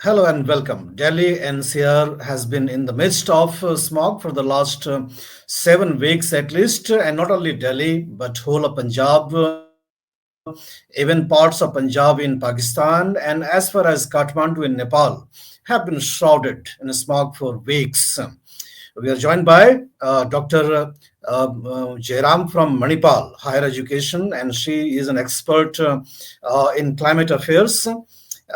Hello and welcome. Delhi NCR has been in the midst of smog for the last 7 weeks at least, and not only Delhi but whole of Punjab, even parts of Punjab in Pakistan, and as far as Kathmandu in Nepal have been shrouded in smog for weeks. We are joined by Dr. Jayaram from Manipal, higher education, and she is an expert in climate affairs.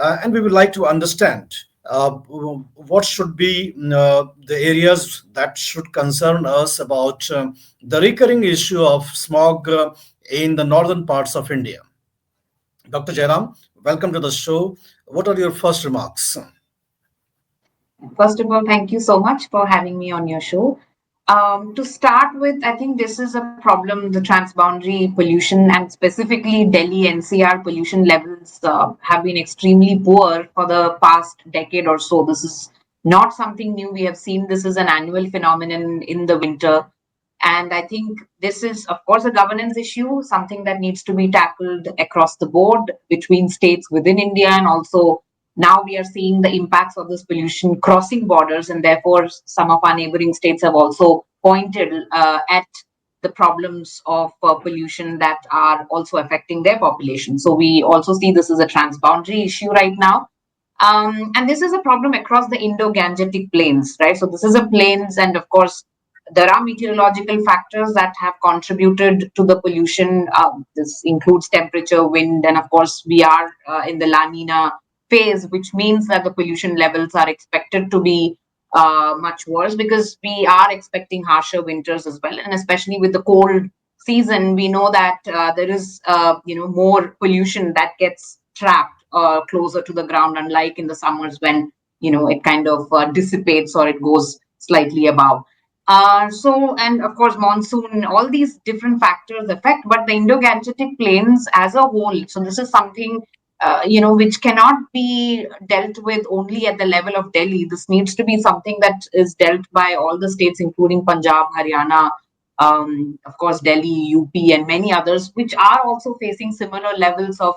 And we would like to understand what should be the areas that should concern us about the recurring issue of smog in the northern parts of India. Dr. Jairam, welcome to the show. What are your first remarks? First of all, thank you so much for having me on your show. To start with, I think this is a problem the transboundary pollution and specifically Delhi NCR pollution levels have been extremely poor for the past decade or so. This is not something new. We have seen this as an annual phenomenon in the winter. And I think this is, of course, a governance issue, something that needs to be tackled across the board between states within India. And also, now we are seeing the impacts of this pollution crossing borders. And therefore, some of our neighboring states have also pointed at the problems of pollution that are also affecting their population. So we also see this as a transboundary issue right now. And this is a problem across the Indo-Gangetic plains, right? So this is a plains, and of course, there are meteorological factors that have contributed to the pollution. This includes temperature, wind, and of course, we are in the La Nina phase, which means that the pollution levels are expected to be much worse because we are expecting harsher winters as well, and especially with the cold season, we know that there is more pollution that gets trapped closer to the ground, unlike in the summers when it kind of dissipates or it goes slightly above. And of course, monsoon, all these different factors affect, but the Indo-Gangetic plains as a whole. So this is something, which cannot be dealt with only at the level of Delhi. This needs to be something that is dealt by all the states, including Punjab, Haryana, of course, Delhi, UP, and many others, which are also facing similar levels of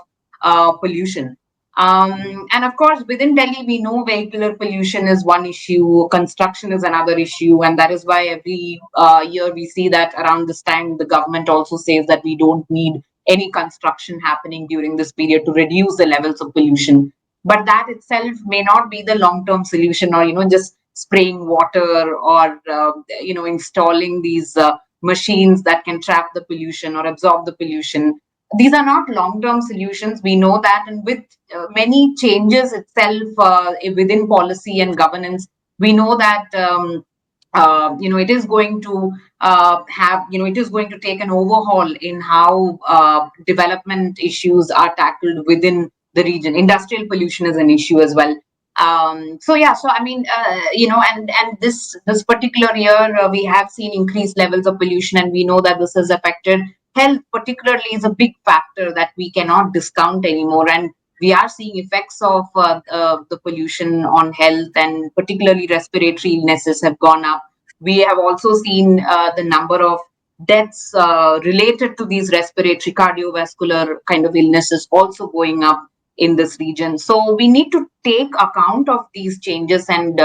pollution. And of course, within Delhi, we know vehicular pollution is one issue, construction is another issue, and that is why every year we see that around this time the government also says that we don't need any construction happening during this period to reduce the levels of pollution. But that itself may not be the long-term solution, or just spraying water or installing these machines that can trap the pollution or absorb the pollution. These are not long-term solutions. We know that, and with many changes itself within policy and governance, we know that it is going to it is going to take an overhaul in how development issues are tackled within the region. Industrial pollution is an issue as well. So I mean, and this particular year we have seen increased levels of pollution, and we know that this has affected health. Particularly is a big factor that we cannot discount anymore, and we are seeing effects of the pollution on health, and particularly respiratory illnesses have gone up. We have also seen the number of deaths related to these respiratory cardiovascular kind of illnesses also going up in this region. So we need to take account of these changes, and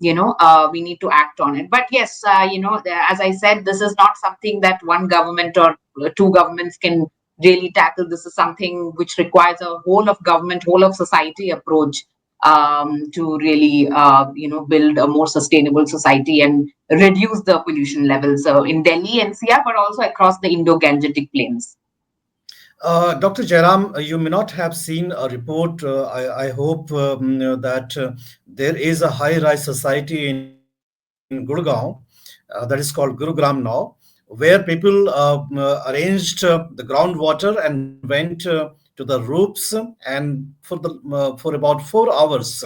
we need to act on it. But yes, as I said, this is not something that one government or two governments can really tackle. This is something which requires a whole of government, whole of society approach to really build a more sustainable society and reduce the pollution levels in Delhi NCR, but also across the Indo-Gangetic plains. Dr. Jairam, you may not have seen a report. I hope that there is a high-rise society in Gurgaon that is called Gurugram now, where people arranged the groundwater and went to the roofs, and for about 4 hours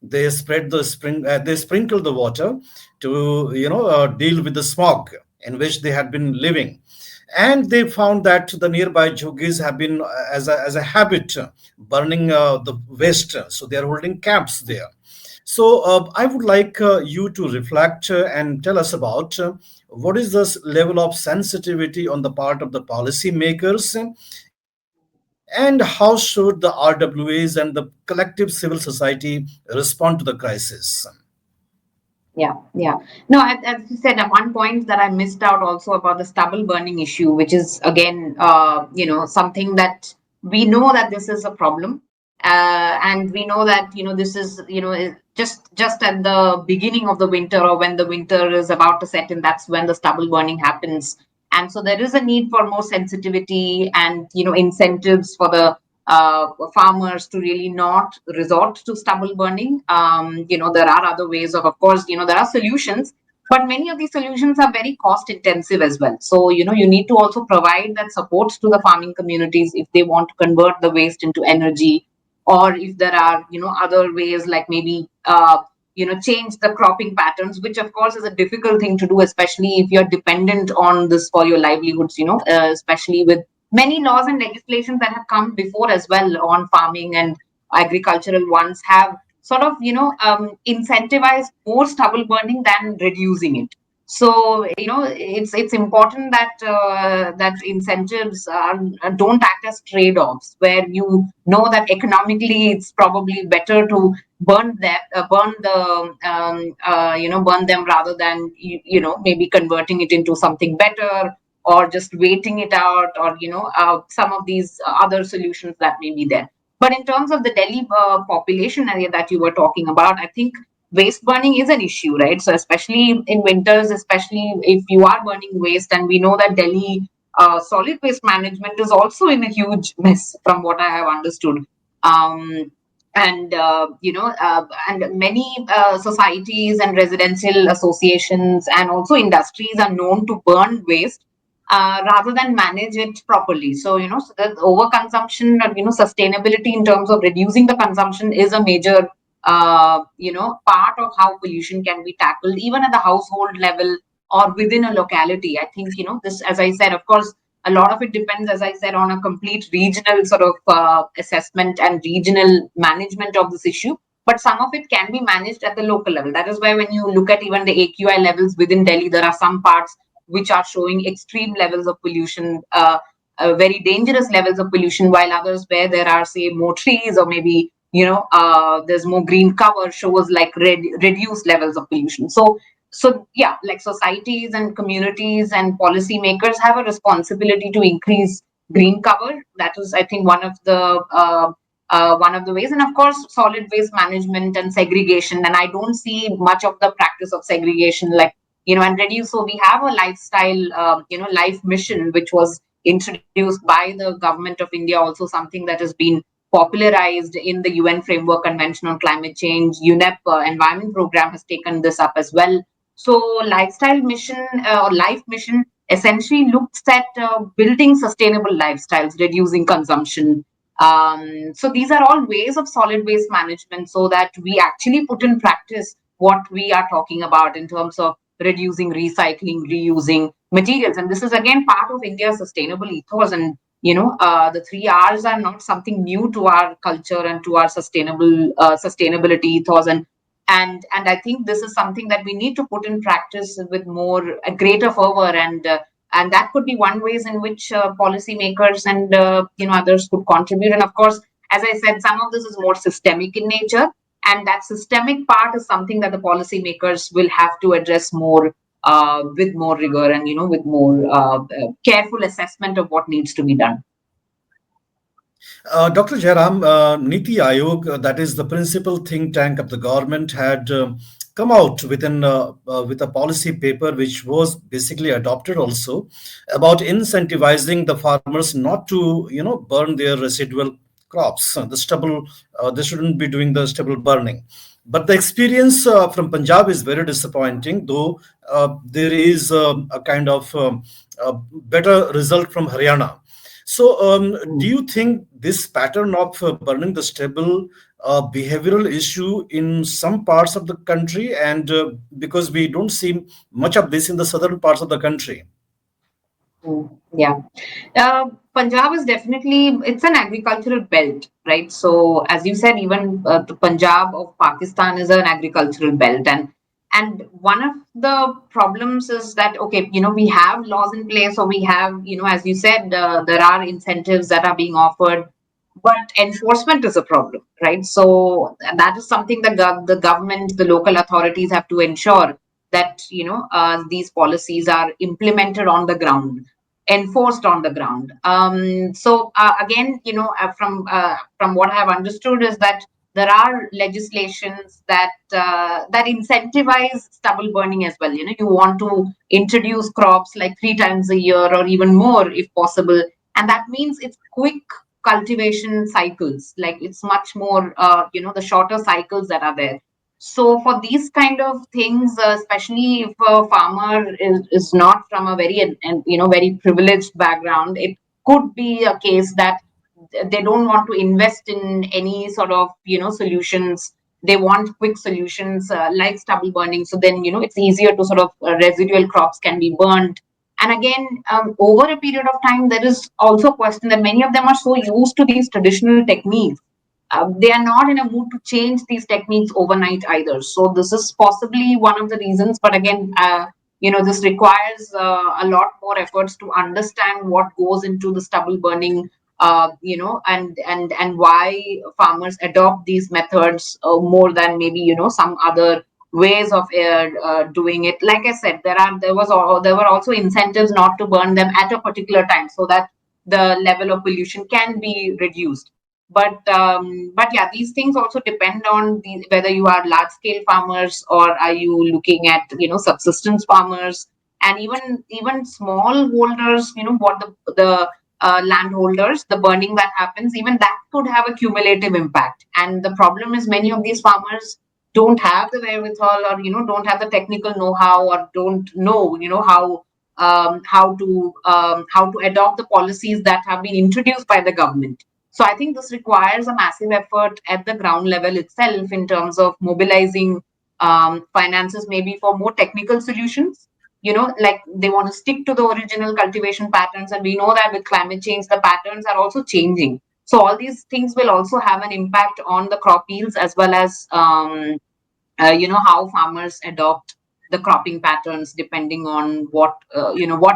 they spread the they sprinkled the water to deal with the smog in which they had been living, and they found that the nearby jogis have been as a habit burning the waste, so they are holding camps there. So I would like you to reflect and tell us about what is this level of sensitivity on the part of the policymakers, and And how should the RWAs and the collective civil society respond to the crisis? Yeah, yeah. No, as you said, at one point that I missed out also about the stubble burning issue, which is again, something that we know that this is a problem, and we know that this is just at the beginning of the winter or when the winter is about to set in. That's when the stubble burning happens, and so there is a need for more sensitivity and incentives for the farmers to really not resort to stubble burning. There are other ways of course, there are solutions, but many of these solutions are very cost intensive as well. So, you need to also provide that support to the farming communities if they want to convert the waste into energy, or if there are, other ways like maybe, change the cropping patterns, which of course is a difficult thing to do, especially if you're dependent on this for your livelihoods, especially with many laws and legislations that have come before as well on farming, and agricultural ones have sort of incentivized more stubble burning than reducing it. So it's important that that incentives don't act as trade-offs, where you know that economically it's probably better to burn them rather than maybe converting it into something better, or just waiting it out, or some of these other solutions that may be there. But in terms of the Delhi population area that you were talking about, I think waste burning is an issue, right? So especially in winters, especially if you are burning waste, and we know that Delhi solid waste management is also in a huge mess, from what I have understood. Um, and many societies and residential associations and also industries are known to burn waste rather than manage it properly. So, so the overconsumption, sustainability in terms of reducing the consumption is a major, part of how pollution can be tackled, even at the household level or within a locality. I think, this, as I said, of course, a lot of it depends, as I said, on a complete regional sort of assessment and regional management of this issue. But some of it can be managed at the local level. That is why when you look at even the AQI levels within Delhi, there are some parts which are showing extreme levels of pollution, very dangerous levels of pollution, while others where there are, say, more trees, or maybe there's more green cover, shows like reduced levels of pollution. So yeah, like societies and communities and policymakers have a responsibility to increase green cover. That is, I think, one of the ways. And of course, solid waste management and segregation. And I don't see much of the practice of segregation, like and reduce. So we have a lifestyle, life mission, which was introduced by the government of India, also something that has been popularized in the UN Framework Convention on Climate Change. UNEP Environment Program has taken this up as well. So lifestyle mission or life mission essentially looks at building sustainable lifestyles, reducing consumption. So these are all ways of solid waste management, so that we actually put in practice what we are talking about in terms of reducing, recycling, reusing materials. And this is again part of India's sustainable ethos. And the three R's are not something new to our culture and to our sustainability ethos. And I think this is something that we need to put in practice with more a greater fervor, and that could be one ways in which policymakers and others could contribute. And of course, as I said, some of this is more systemic in nature, and that systemic part is something that the policymakers will have to address more, with more rigor, and with more careful assessment of what needs to be done. Dr. Jayaram, Niti Aayog, that is the principal think tank of the government, had come out with a policy paper which was basically adopted also, about incentivizing the farmers not to burn their residual crops. The stubble, they shouldn't be doing the stubble burning. But the experience from Punjab is very disappointing, though there is a kind of better result from Haryana. So, do you think this pattern of burning the stubble behavioral issue in some parts of the country, and because we don't see much of this in the southern parts of the country? Yeah. Punjab is definitely, it's an agricultural belt, right? So as you said, even the Punjab of Pakistan is an agricultural belt. And one of the problems is that, okay, we have laws in place, or we have, as you said, there are incentives that are being offered. but enforcement is a problem, right? So that is something that the government, the local authorities have to ensure that these policies are implemented on the ground, enforced on the ground. So again, from what I have understood is that there are legislations that incentivize stubble burning as well. You want to introduce crops like 3 times a year or even more if possible, and that means it's quick cultivation cycles. Like it's much more, the shorter cycles that are there. So for these kind of things, especially if a farmer is not from a very and very privileged background, it could be a case that they don't want to invest in any sort of solutions. They want quick solutions like stubble burning. So then it's easier to sort of residual crops can be burned. And again, over a period of time, there is also a question that many of them are so used to these traditional techniques, they are not in a mood to change these techniques overnight either. So this is possibly one of the reasons. But again, this requires a lot more efforts to understand what goes into the stubble burning, and why farmers adopt these methods more than maybe some other ways of doing it. Like I said, there were also incentives not to burn them at a particular time so that the level of pollution can be reduced. But yeah, these things also depend on whether you are large scale farmers or are you looking at subsistence farmers, and even small holders. What the landholders, the burning that happens, even that could have a cumulative impact. And the problem is many of these farmers don't have the wherewithal, or don't have the technical know-how, or don't know how to adopt the policies that have been introduced by the government. So I think this requires a massive effort at the ground level itself in terms of mobilizing finances, maybe for more technical solutions. Like they want to stick to the original cultivation patterns, and we know that with climate change, the patterns are also changing. So all these things will also have an impact on the crop yields, as well as how farmers adopt the cropping patterns, depending on what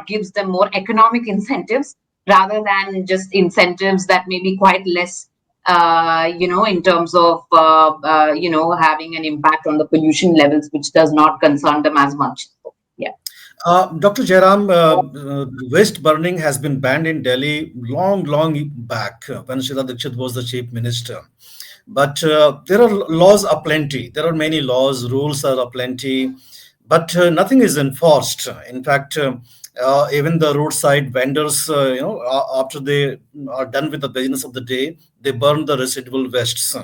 gives them more economic incentives rather than just incentives that may be quite less, in terms of having an impact on the pollution levels, which does not concern them as much. So, yeah. Dr. Jairam, waste burning has been banned in Delhi long, long back when Sheila Dikshit was the chief minister. But there are laws aplenty. There are many laws, rules are aplenty, but nothing is enforced. In fact, even the roadside vendors, after they are done with the business of the day, they burn the residual wastes.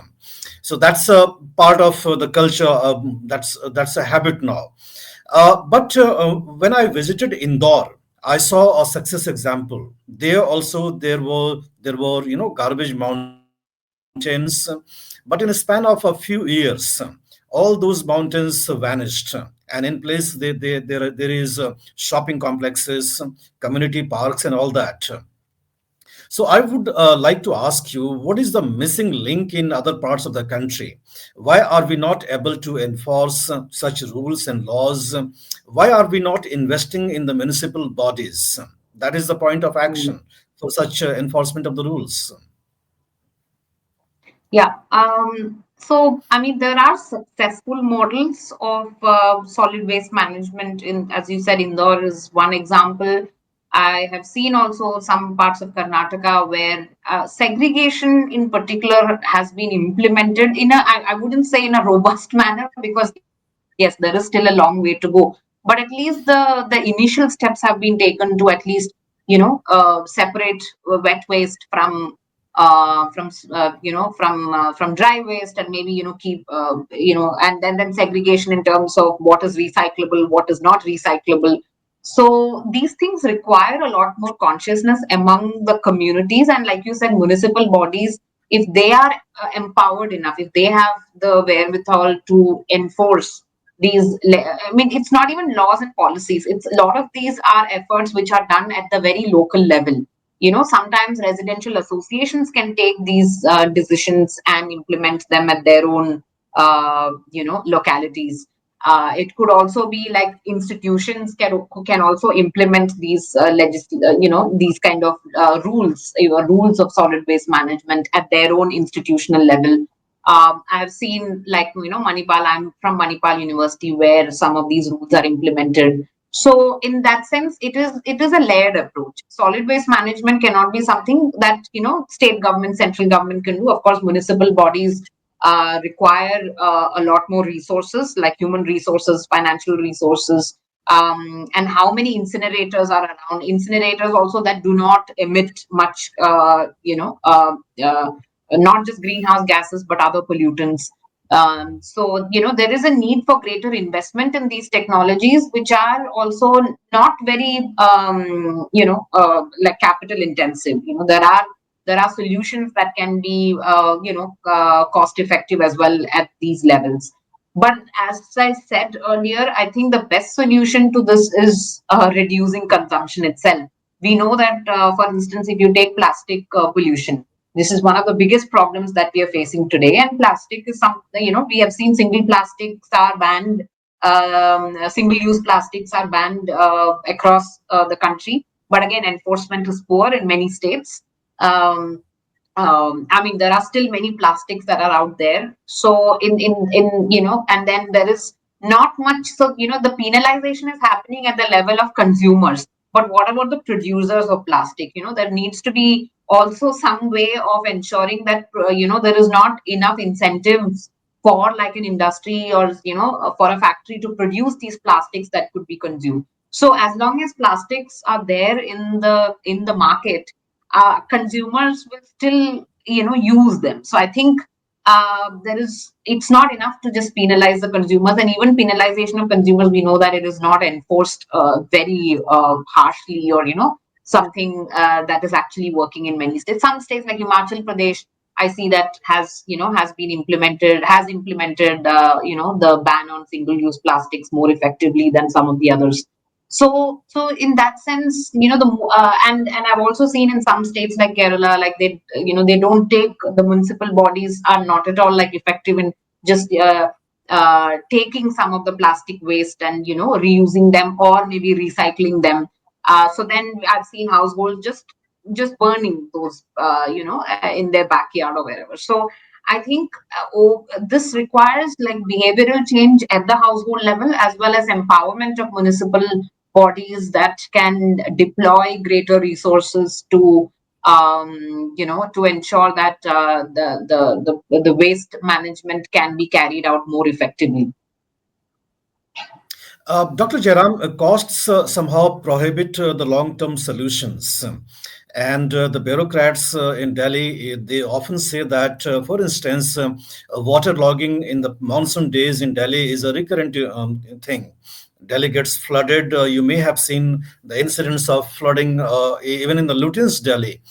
So that's a part of the culture. That's a habit now. But when I visited Indore, I saw a success example. There also there were garbage mountains, but in a span of a few years, all those mountains vanished, and in place there is shopping complexes, community parks, and all that. So I would like to ask you, what is the missing link in other parts of the country? Why are we not able to enforce such rules and laws? Why are we not investing in the municipal bodies? That is the point of action for such enforcement of the rules. Yeah. So, I mean, there are successful models of solid waste management. As you said, Indore is one example. I have seen also some parts of Karnataka where segregation, in particular, has been implemented in I wouldn't say in a robust manner, because yes, there is still a long way to go. But at least the initial steps have been taken to at least separate wet waste from dry waste, and maybe keep and then segregation in terms of what is recyclable, what is not recyclable. So these things require a lot more consciousness among the communities, and like you said, municipal bodies, if they are empowered enough, if they have the wherewithal to enforce I mean, it's not even laws and policies, it's a lot of these are efforts which are done at the very local level. Sometimes residential associations can take these decisions and implement them at their own localities. It could also be like institutions can also implement these these kind of rules of solid waste management at their own institutional level. I have seen, like, Manipal. I'm from Manipal University, where some of these rules are implemented. So in that sense, it is a layered approach. Solid waste management cannot be something that state government, central government can do. Of course, municipal bodies require a lot more resources, like human resources, financial resources, and how many incinerators are around. Incinerators also that do not emit much, not just greenhouse gases, but other pollutants. So, there is a need for greater investment in these technologies, which are also not very, like capital intensive. There are solutions that can be cost effective as well at these levels. But as I said earlier, I think the best solution to this is reducing consumption itself. We know that, for instance, if you take plastic pollution, this is one of the biggest problems that we are facing today. And plastic is we have seen single plastics are banned. Single use plastics are banned across the country, but again, enforcement is poor in many states. um, I mean, there are still many plastics that are out there. So and then there is not much. So the penalization is happening at the level of consumers. But what about the producers of plastic? There needs to be also some way of ensuring that there is not enough incentives for, like, an industry, or for a factory to produce these plastics that could be consumed. So as long as plastics are there in the market, consumers will still use them. So I think it's not enough to just penalize the consumers. And even penalization of consumers, we know that it is not enforced very harshly, or something that is actually working in many states. Some states like Himachal Pradesh, I see that has implemented the ban on single use plastics more effectively than some of the others. So in that sense, and I've also seen in some states like Kerala, like they don't take, the municipal bodies are not at all like effective in just taking some of the plastic waste and reusing them, or maybe recycling them. So then I've seen households just burning those in their backyard or wherever. So I think this requires like behavioral change at the household level, as well as empowerment of municipal bodies that can deploy greater resources to ensure that the waste management can be carried out more effectively. Dr. Jayaram, costs somehow prohibit the long-term solutions. And the bureaucrats in Delhi, they often say that, for instance, waterlogging in the monsoon days in Delhi is a recurrent thing. Delhi gets flooded. You may have seen the incidents of flooding even in the Lutyens, Delhi.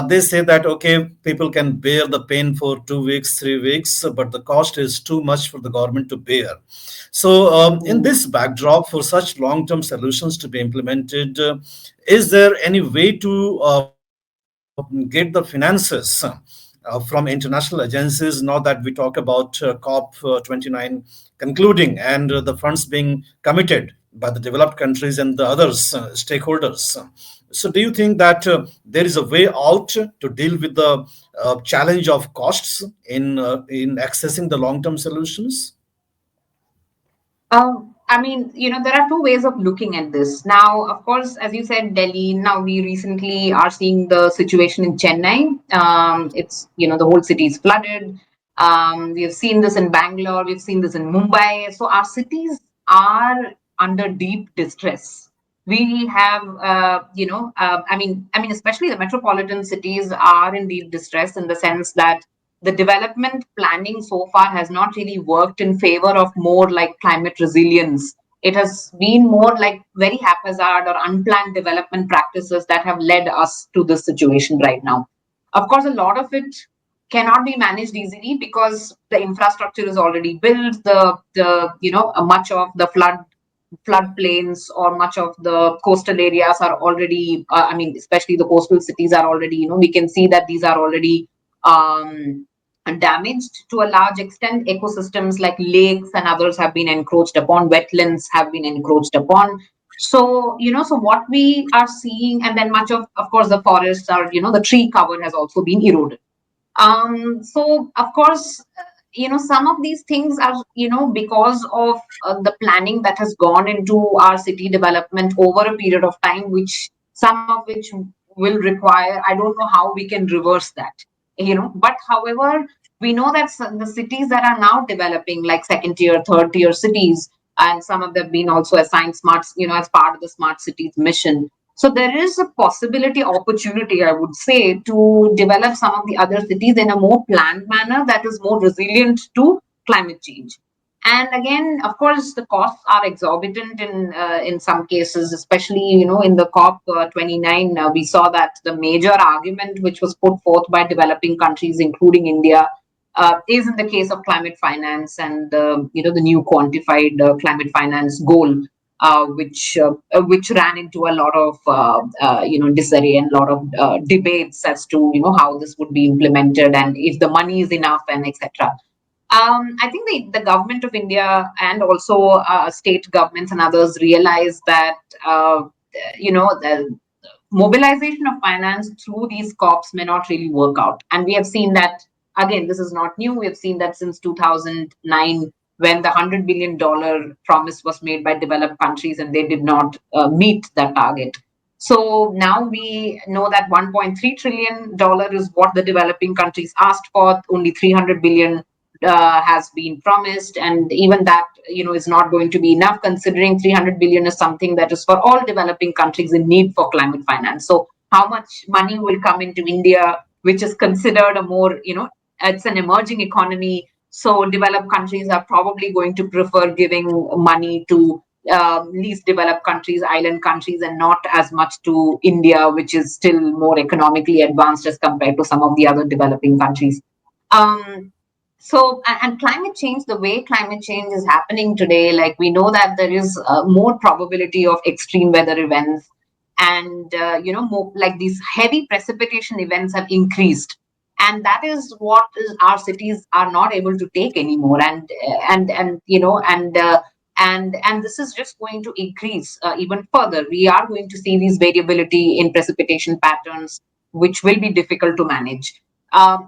They say that, okay, people can bear the pain for 2 weeks, 3 weeks, but the cost is too much for the government to bear. So, in this backdrop, for such long term solutions to be implemented, is there any way to get the finances from international agencies, now that we talk about COP29 concluding, and the funds being committed by the developed countries and the others, stakeholders? So, do you think that there is a way out to deal with the challenge of costs in accessing the long term solutions? I mean, there are two ways of looking at this. Now, of course, as you said, Delhi, now we recently are seeing the situation in Chennai. The whole city is flooded. We have seen this in Bangalore, we've seen this in Mumbai. So our cities are under deep distress. We have, especially the metropolitan cities are in deep distress, in the sense that the development planning so far has not really worked in favor of more like climate resilience. It has been more like very haphazard or unplanned development practices that have led us to this situation right now. Of course, a lot of it cannot be managed easily because the infrastructure is already built. Much of the floodplains or much of the coastal areas are already. Especially the coastal cities are already. We can see that these are already. Um, damaged to a large extent. Ecosystems like lakes and others have been encroached upon, wetlands have been encroached upon. So, so what we are seeing, and then much of course, the forests are, the tree cover has also been eroded. So of course, some of these things are, because of the planning that has gone into our city development over a period of time, which some of which will require, I don't know how we can reverse that, but however, we know that the cities that are now developing, like second tier, third tier cities, and some of them have been also assigned smart, as part of the smart cities mission. So there is a possibility, opportunity, I would say, to develop some of the other cities in a more planned manner that is more resilient to climate change. And again, of course, the costs are exorbitant in some cases, especially in the COP 29. We saw that the major argument which was put forth by developing countries, including India, is in the case of climate finance and the new quantified climate finance goal, which ran into a lot of disarray and a lot of debates as to how this would be implemented and if the money is enough and etc. I think the government of India and also state governments and others realize that the mobilization of finance through these COPs may not really work out. And we have seen that, again, this is not new. We have seen that since 2009, when the $100 billion promise was made by developed countries and they did not meet that target. So now we know that $1.3 trillion is what the developing countries asked for. Only 300 billion has been promised, and even that is not going to be enough, considering 300 billion is something that is for all developing countries in need for climate finance. So how much money will come into India, which is considered a more, it's an emerging economy, so developed countries are probably going to prefer giving money to least developed countries, island countries, and not as much to India, which is still more economically advanced as compared to some of the other developing countries. um, and climate change, the way climate change is happening today, like we know that there is more probability of extreme weather events, and more like these heavy precipitation events have increased, and that is what our cities are not able to take anymore, and and this is just going to increase even further. We are going to see these variability in precipitation patterns, which will be difficult to manage.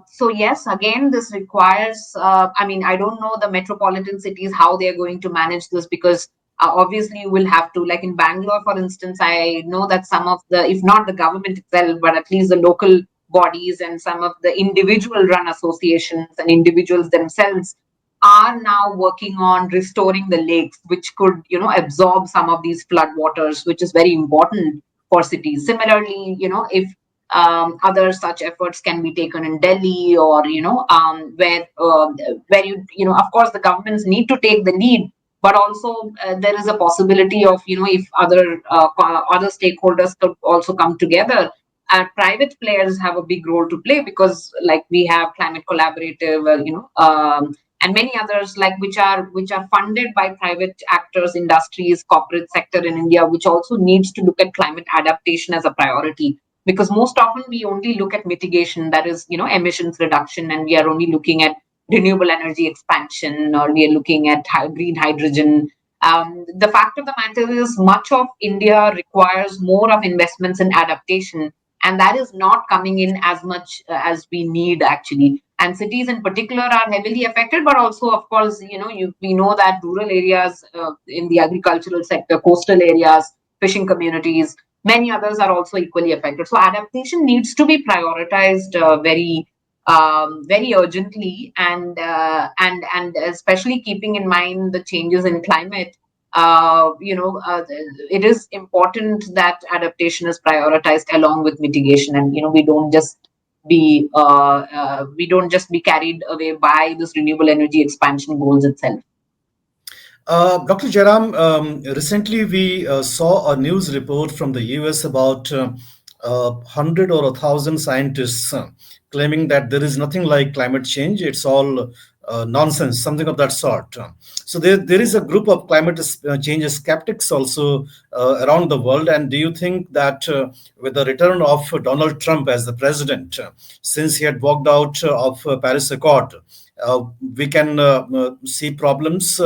So yes, again, this requires. I mean, I don't know the metropolitan cities how they are going to manage this, because obviously you will have to, like in Bangalore, for instance. I know that some of the, if not the government itself, but at least the local bodies and some of the individual run associations and individuals themselves are now working on restoring the lakes, which could absorb some of these flood waters, which is very important for cities. Similarly, if other such efforts can be taken in Delhi, or where of course the governments need to take the lead, but also there is a possibility of if other stakeholders could also come together. Private players have a big role to play, because like we have climate collaborative, and many others, like which are funded by private actors, industries, corporate sector in India, which also needs to look at climate adaptation as a priority. Because most often we only look at mitigation, that is emissions reduction, and we are only looking at renewable energy expansion, or we are looking at green hydrogen. The fact of the matter is, much of India requires more of investments in adaptation, and that is not coming in as much as we need, actually. And cities in particular are heavily affected, but also, of course, we know that rural areas, in the agricultural sector, coastal areas, fishing communities, many others are also equally affected. So adaptation needs to be prioritized very urgently, and especially keeping in mind the changes in climate. It is important that adaptation is prioritized along with mitigation, and we don't just be carried away by this renewable energy expansion goals itself. Dr. Jayaram, recently we saw a news report from the US about 100 or 1,000 scientists claiming that there is nothing like climate change. It's all nonsense, something of that sort. So there is a group of climate change skeptics also around the world. And do you think that with the return of Donald Trump as the president, since he had walked out of Paris Accord, we can see problems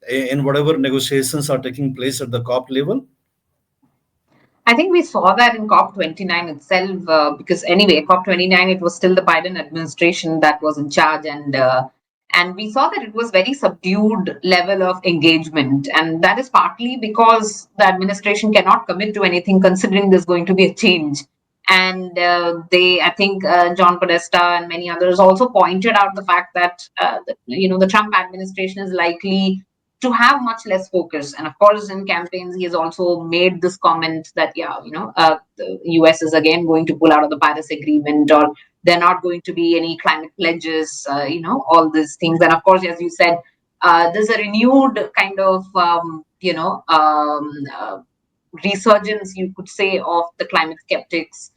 in whatever negotiations are taking place at the COP level? I think we saw that in COP29 itself, because anyway, COP29, it was still the Biden administration that was in charge, and we saw that it was very subdued level of engagement, and that is partly because the administration cannot commit to anything, considering there's going to be a change. And I think, John Podesta and many others also pointed out the fact that, the Trump administration is likely to have much less focus. And of course, in campaigns, he has also made this comment that, yeah, the US is again going to pull out of the Paris Agreement, or there are not going to be any climate pledges, all these things. And of course, as you said, there's a renewed kind of, resurgence, you could say, of the climate skeptics,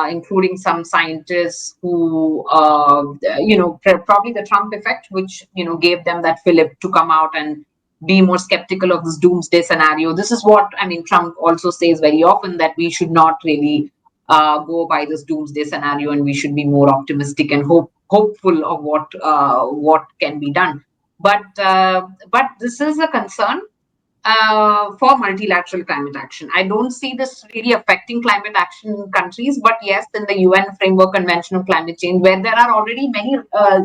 including some scientists who, probably the Trump effect, which, gave them that fillip to come out and be more skeptical of this doomsday scenario. This is what, I mean, Trump also says very often, that we should not really go by this doomsday scenario, and we should be more optimistic and hopeful of what can be done. But this is a concern for multilateral climate action. I don't see this really affecting climate action in countries, but yes, in the UN Framework Convention on Climate Change, where there are already many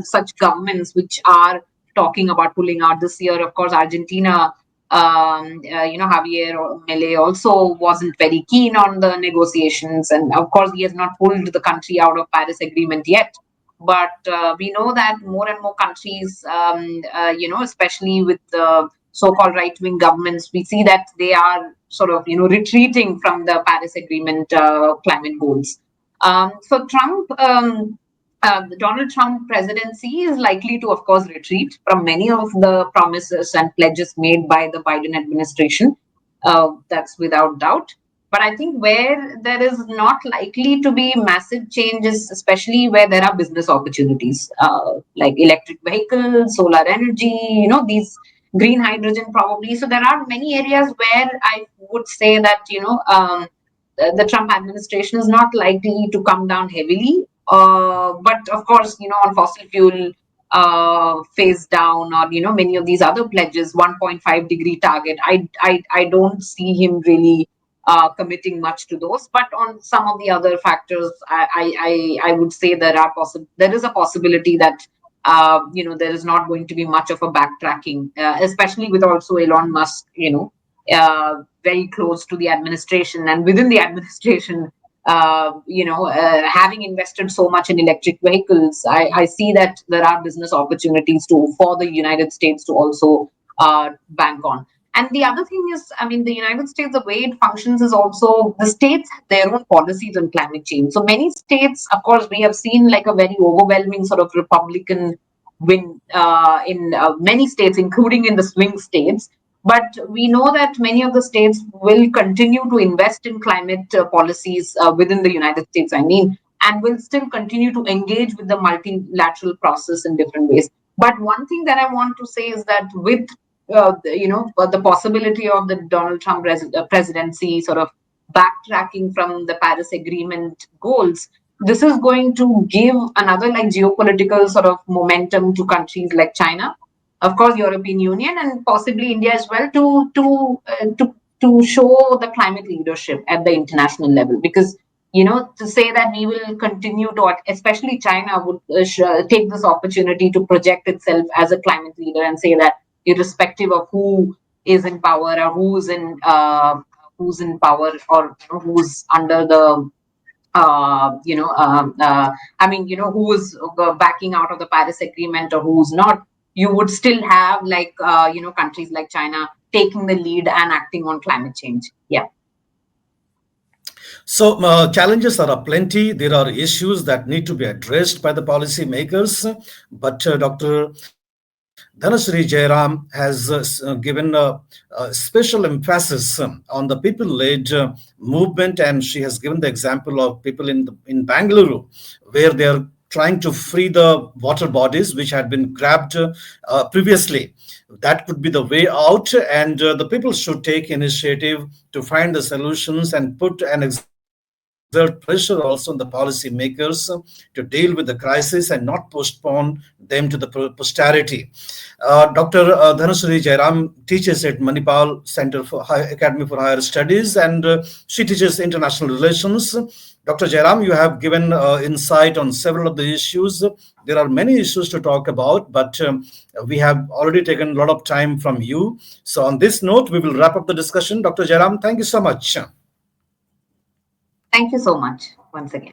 such governments which are talking about pulling out this year. Of course, Argentina, Javier Milei also wasn't very keen on the negotiations, and of course, he has not pulled the country out of Paris Agreement yet. But we know that more and more countries, especially with the so-called right-wing governments, we see that they are sort of, retreating from the Paris Agreement climate goals. So the Donald Trump presidency is likely to, of course, retreat from many of the promises and pledges made by the Biden administration. That's without doubt. But I think where there is not likely to be massive changes, especially where there are business opportunities, like electric vehicles, solar energy, these green hydrogen probably. So there are many areas where I would say that, the Trump administration is not likely to come down heavily. But of course, on fossil fuel phase down, or many of these other pledges, 1.5-degree target, I don't see him really committing much to those. But on some of the other factors, I would say there is a possibility that there is not going to be much of a backtracking, especially with also Elon Musk, very close to the administration, and within the administration, having invested so much in electric vehicles, I see that there are business opportunities for the United States to also bank on. And the other thing is, I mean, the United States, the way it functions is also the states have their own policies on climate change. So many states, of course, we have seen like a very overwhelming sort of Republican win in many states, including in the swing states. But we know that many of the states will continue to invest in climate policies within the United States, and will still continue to engage with the multilateral process in different ways. But one thing that I want to say is that with the possibility of the Donald Trump presidency sort of backtracking from the Paris Agreement goals, this is going to give another like geopolitical sort of momentum to countries like China, of course, European Union, and possibly India as well, to show the climate leadership at the international level. Because to say that we will continue to, especially China, would take this opportunity to project itself as a climate leader and say that irrespective of who is in power, or who's in power, or who's under the who is backing out of the Paris Agreement or who's not, you would still have like countries like China taking the lead and acting on climate change. Yeah. So challenges are plenty. There are issues that need to be addressed by the policymakers. But Dr. Dhanasree Jayaram has given a special emphasis on the people-led movement, and she has given the example of people in Bangalore, where they are trying to free the water bodies which had been grabbed previously. That could be the way out, and the people should take initiative to find the solutions and put and exert pressure also on the policymakers to deal with the crisis and not postpone them to the posterity. Dr. Dhanasree Jayaram teaches at Manipal Center for Academy for Higher Studies, and she teaches international relations. Dr. Jairam, you have given insight on several of the issues. There are many issues to talk about, but we have already taken a lot of time from you. So, on this note, we will wrap up the discussion. Dr. Jairam, thank you so much. Thank you so much once again.